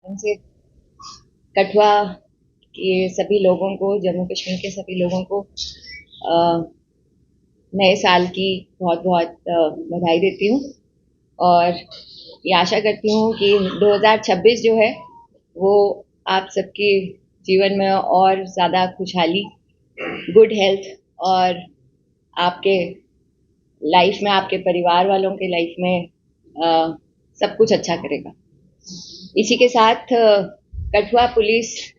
माध्यम से कठुआ के सभी लोगों को, जम्मू कश्मीर के सभी लोगों को नए साल की बहुत बहुत बधाई देती हूँ और ये आशा करती हूँ कि 2026 जो है वो आप सबके जीवन में और ज़्यादा खुशहाली, गुड हेल्थ और आपके लाइफ में, आपके परिवार वालों के लाइफ में सब कुछ अच्छा करेगा। इसी के साथ कठुआ पुलिस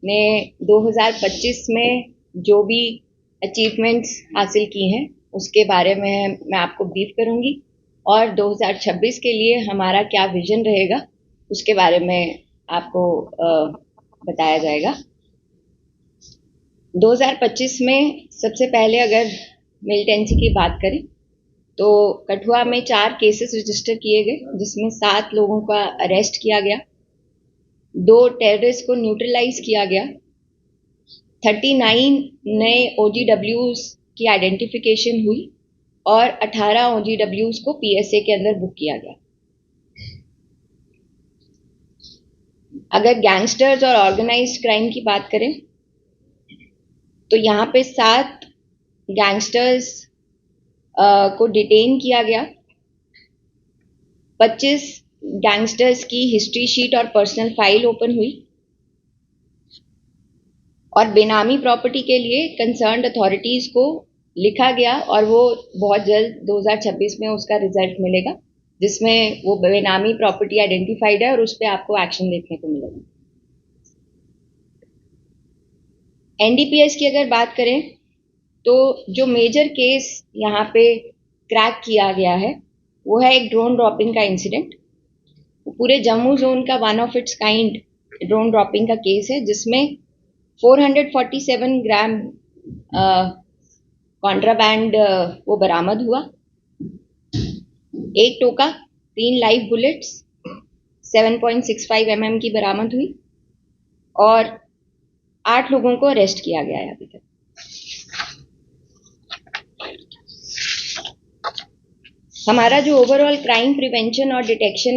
ने 2025 में जो भी अचीवमेंट्स हासिल की हैं उसके बारे में मैं आपको ब्रीफ करूंगी और 2026 के लिए हमारा क्या विजन रहेगा उसके बारे में आपको बताया जाएगा। 2025 में सबसे पहले अगर मिलिटेंसी की बात करें तो कठुआ में 4 केसेस रजिस्टर किए गए, जिसमें 7 लोगों का अरेस्ट किया गया, 2 टेररिस्ट को न्यूट्रलाइज किया गया, 39 नए OGWs की आइडेंटिफिकेशन हुई और 18 OGWs को PSA के अंदर बुक किया गया। अगर गैंगस्टर्स और ऑर्गेनाइज्ड क्राइम की बात करें तो यहाँ पे 7 गैंगस्टर्स को डिटेन किया गया, 25 गैंगस्टर्स की हिस्ट्री शीट और पर्सनल फाइल ओपन हुई और बेनामी प्रॉपर्टी के लिए कंसर्न्ड अथॉरिटीज को लिखा गया और वो बहुत जल्द 2026 में उसका रिजल्ट मिलेगा, जिसमें वो बेनामी प्रॉपर्टी आइडेंटिफाइड है और उस पर आपको एक्शन देखने को मिलेगा। NDPS की अगर बात करें तो जो मेजर केस यहाँ पे क्रैक किया गया है वो है एक ड्रोन ड्रॉपिंग का इंसिडेंट। पूरे जम्मू जोन का one of its kind drone dropping का केस है, जिसमें 447 ग्राम कॉन्ट्राबैंड वो बरामद हुआ, 1 टोका, 3 लाइव बुलेट्स, 7.65 mm की बरामद हुई और 8 लोगों को अरेस्ट किया गया है अभी तक। हमारा जो ओवरऑल क्राइम प्रिवेंशन और डिटेक्शन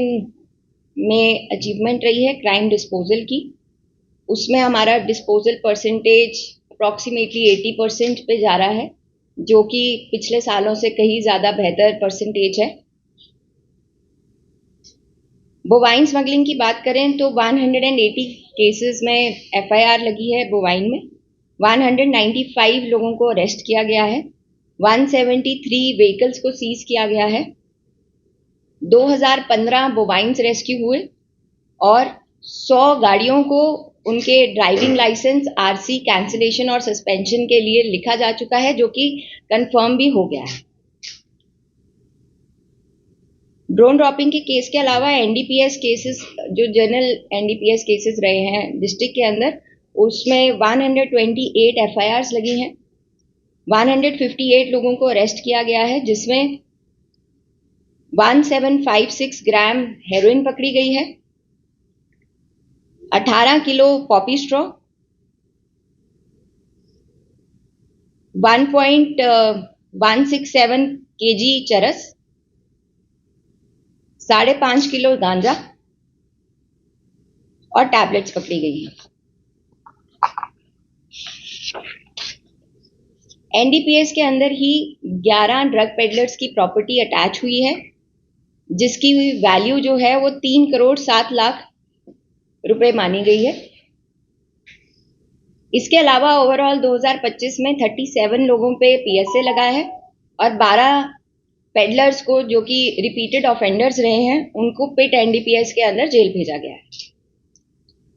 में अचीवमेंट रही है क्राइम डिस्पोजल की, उसमें हमारा डिस्पोजल परसेंटेज अप्रॉक्सीमेटली 80% पे जा रहा है, जो कि पिछले सालों से कहीं ज़्यादा बेहतर परसेंटेज है। बोवाइन स्मगलिंग की बात करें तो 180 केसेस में FIR लगी है बोवाइन में, 195 लोगों को अरेस्ट किया गया है, 173 व्हीकल्स को सीज किया गया है, 2015 बोवाइन्स रेस्क्यू हुए और 100 गाड़ियों को उनके ड्राइविंग लाइसेंस, RC कैंसिलेशन और सस्पेंशन के लिए लिखा जा चुका है, जो कि कंफर्म भी हो गया है। ड्रोन ड्रॉपिंग के केस के अलावा NDPS केसेस, जो जनरल NDPS केसेस रहे हैं डिस्ट्रिक्ट के अंदर, उसमें 128 FIRs लगी हैं, 158 लोगों को अरेस्ट किया गया है, जिसमें 1756 ग्राम हेरोइन पकड़ी गई है, 18 किलो पॉपी स्ट्रॉ, 1.167 kg चरस, 5.5 किलो गांजा और टैबलेट्स पकड़ी गई हैं। NDPS के अंदर ही 11 ड्रग पेडलर्स की प्रॉपर्टी अटैच हुई है, जिसकी वैल्यू जो है वो 3 करोड़ 7 लाख रुपए मानी गई है। इसके अलावा ओवरऑल 2025 में 37 लोगों पे PSA लगा है और 12 पेडलर्स को, जो कि रिपीटेड ऑफेंडर्स रहे हैं, उनको पिट NDPS के अंदर जेल भेजा गया है।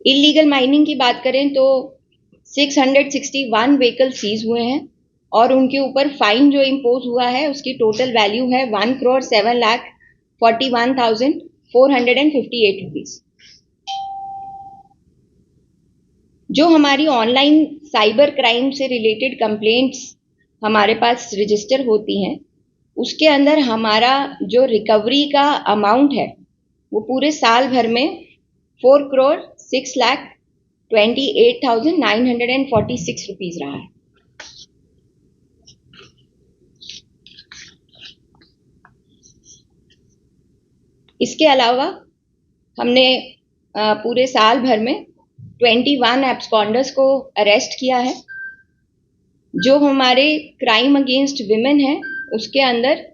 इलीगल माइनिंग की बात करें तो 661 व्हीकल सीज हुए हैं और उनके ऊपर फाइन जो इम्पोज हुआ है उसकी टोटल वैल्यू है 1,07,41,458 रुपीज। जो हमारी ऑनलाइन साइबर क्राइम से रिलेटेड कंप्लेंट्स हमारे पास रजिस्टर होती हैं, उसके अंदर हमारा जो रिकवरी का अमाउंट है वो पूरे साल भर में 4,06,28,946 रुपीज रहा है। इसके अलावा हमने पूरे साल भर में 21 एब्सकॉन्डर्स को अरेस्ट किया है। जो हमारे क्राइम अगेंस्ट विमेन है उसके अंदर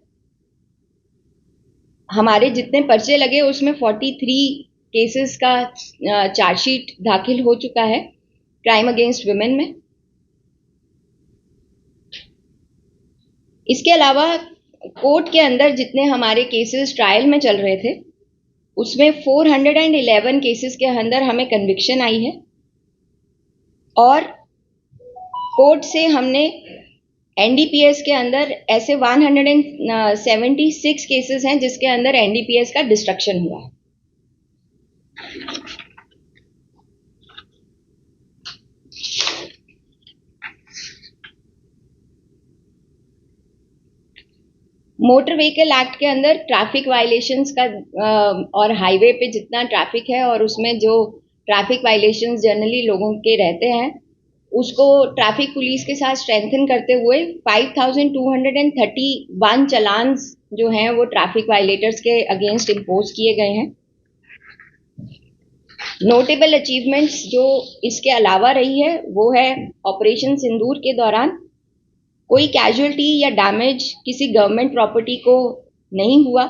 हमारे जितने पर्चे लगे उसमें 43 केसेस का चार्जशीट दाखिल हो चुका है क्राइम अगेंस्ट विमेन में। इसके अलावा कोर्ट के अंदर जितने हमारे केसेस ट्रायल में चल रहे थे उसमें 411 केसेस के अंदर हमें कन्विक्शन आई है और कोर्ट से हमने एनडीपीएस के अंदर ऐसे 176 केसेस हैं जिसके अंदर एनडीपीएस का डिस्ट्रक्शन हुआ है। मोटर व्हीकल एक्ट के अंदर ट्रैफिक वायलेशंस का और हाईवे पे जितना ट्रैफिक है और उसमें जो ट्रैफिक वायलेशंस जनरली लोगों के रहते हैं उसको ट्रैफिक पुलिस के साथ स्ट्रेंथन करते हुए 5231 चलान्स जो हैं वो ट्रैफिक वायलेटर्स के अगेंस्ट इम्पोज किए गए हैं। नोटेबल अचीवमेंट्स जो इसके अलावा रही है वो है ऑपरेशन सिंदूर के दौरान कोई कैजुअल्टी या डैमेज किसी गवर्नमेंट प्रॉपर्टी को नहीं हुआ।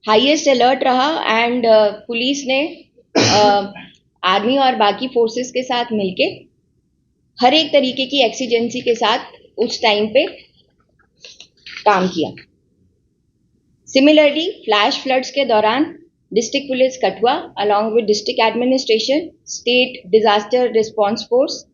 हाईएस्ट अलर्ट रहा एंड पुलिस ने आर्मी और बाकी फोर्सेस के साथ मिलके हर एक तरीके की एक्सीजेंसी के साथ उस टाइम पे काम किया। सिमिलरली फ्लैश फ्लड्स के दौरान district police Kathua along with district administration, state disaster response force,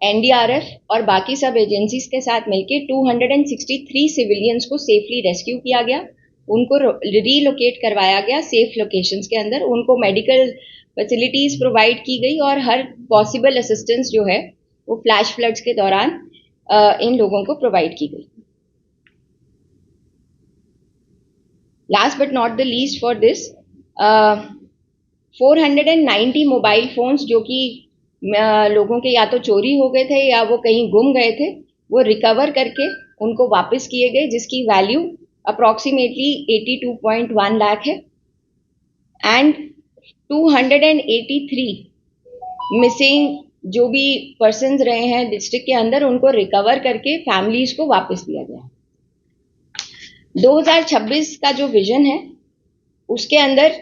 NDRF और बाकी सब एजेंसीज के साथ मिलकर 263 सिविलियंस को सेफली रेस्क्यू किया गया। उनको रीलोकेट करवाया गया सेफ लोकेशंस के अंदर, उनको मेडिकल फैसिलिटीज प्रोवाइड की गई और हर पॉसिबल असिस्टेंस जो है वो फ्लैश फ्लड्स के दौरान इन लोगों को प्रोवाइड की गई। Last but not the least for this 490 mobile phones जो कि लोगों के या तो चोरी हो गए थे या वो कहीं गुम गए थे वो रिकवर करके उनको वापस किए गए जिसकी वैल्यू अप्रॉक्सीमेटली 82.1 लाख है एंड 283 मिसिंग जो भी पर्सन्स रहे हैं डिस्ट्रिक्ट के अंदर उनको रिकवर करके फैमिलीज को वापस दिया गया। 2026 का जो विजन है उसके अंदर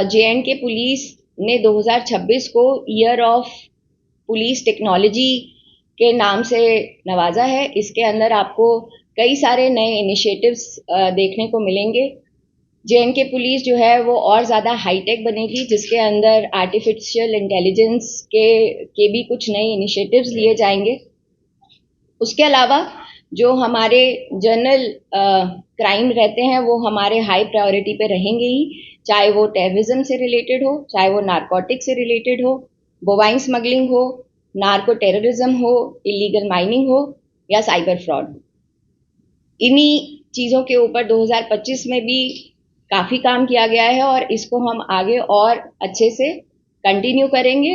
जे&के पुलिस ने 2026 को ईयर ऑफ पुलिस टेक्नोलॉजी के नाम से नवाजा है। इसके अंदर आपको कई सारे नए इनिशिएटिव्स देखने को मिलेंगे। जे&के पुलिस जो है वो और ज़्यादा हाईटेक बनेगी जिसके अंदर आर्टिफिशियल इंटेलिजेंस के भी कुछ नए इनिशिएटिव्स लिए जाएंगे। उसके अलावा जो हमारे जनरल क्राइम रहते हैं वो हमारे हाई प्रायोरिटी पे रहेंगे ही, चाहे वो टेररिज्म से रिलेटेड हो, चाहे वो नारकोटिक से रिलेटेड हो, बोवाइन स्मगलिंग हो, नार्को टेररिज्म हो, इलीगल माइनिंग हो या साइबर फ्रॉड। इन्हीं चीज़ों के ऊपर 2025 में भी काफ़ी काम किया गया है और इसको हम आगे और अच्छे से कंटिन्यू करेंगे।